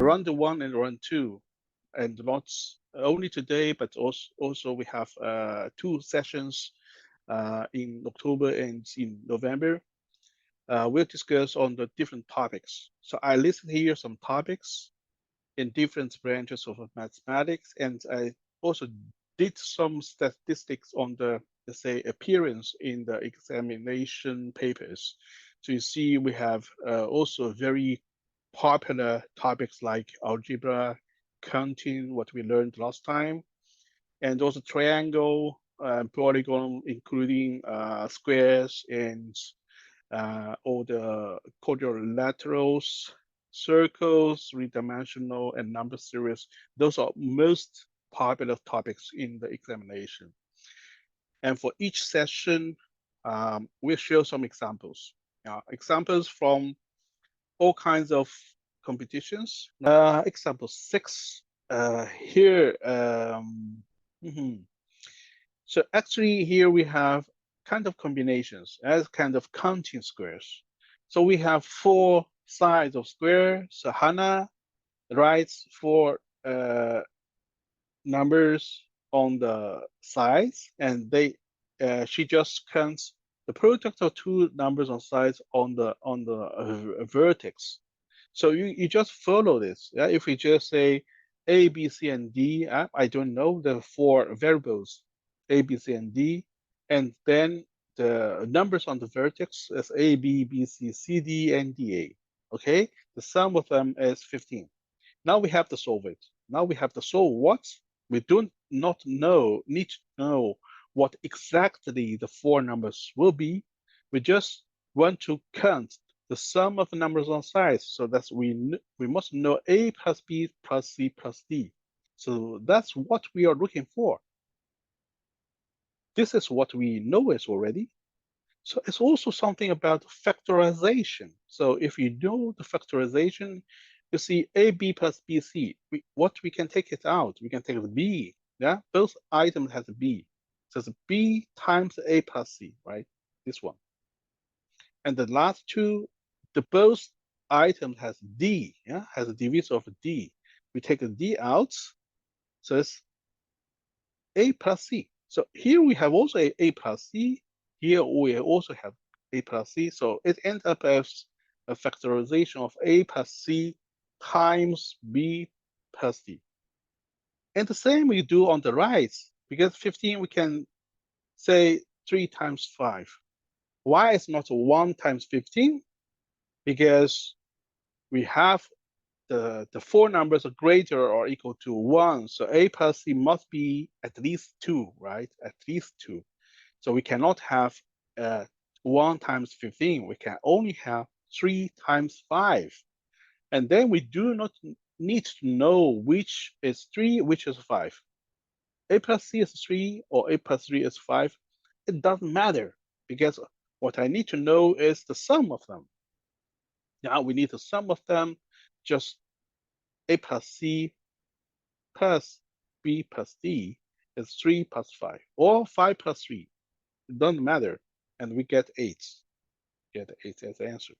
round 1 and round 2, and not only today, but also we have 2 sessions in October and in November. We'll discuss on the different topics. So I listed here some topics in different branches of mathematics, and I also did some statistics on the, let's say, appearance in the examination papers. So you see we have also very popular topics like algebra, counting, what we learned last time, and also triangle, polygon, including squares and all the quadrilaterals, circles, three-dimensional, and number series. Those are most popular topics in the examination. And for each session, we'll show some examples. Examples from all kinds of competitions. Example 6 here. So actually here we have kind of combinations as kind of counting squares. So we have 4 sides of square. So Hannah writes 4 numbers on the sides, and she just counts the product of 2 numbers on sides on the vertex. So you just follow this. Yeah? If we just say A, B, C, and D, I don't know the 4 variables A, B, C, and D, and then the numbers on the vertex is A, B, B, C, C, D, and D, A. Okay, the sum of them is 15. Now we have to solve it. Now we have to solve what? We do not need to know what exactly the 4 numbers will be. We just want to count the sum of the numbers on sides. So that's we must know A plus B plus C plus D. So that's what we are looking for. This is what we know is already. So it's also something about factorization. So if you know the factorization, you see AB plus BC, what we can take it out, we can take the B, yeah? Both items has a B. So it's B times A plus C, right? This one. And the last 2, the both items has D, yeah? Has a divisor of D. We take the D out, so it's A plus C. So here we have also A plus C. Here we also have A plus C. So it ends up as a factorization of A plus C times B plus D. And the same we do on the right, because 15 we can say 3 times 5. Why is not 1 times 15? Because we have the 4 numbers are greater or equal to 1. So A plus C must be at least 2, right? At least 2. So we cannot have 1 times 15. We can only have 3 times 5. And then we do not need to know which is 3, which is 5. A plus C is 3 or A plus 3 is 5. It doesn't matter, because what I need to know is the sum of them. Now we need the sum of them, just A plus C plus B plus D is 3 plus 5, or 5 plus 3. It doesn't matter. And we get 8. Get 8 as the answer.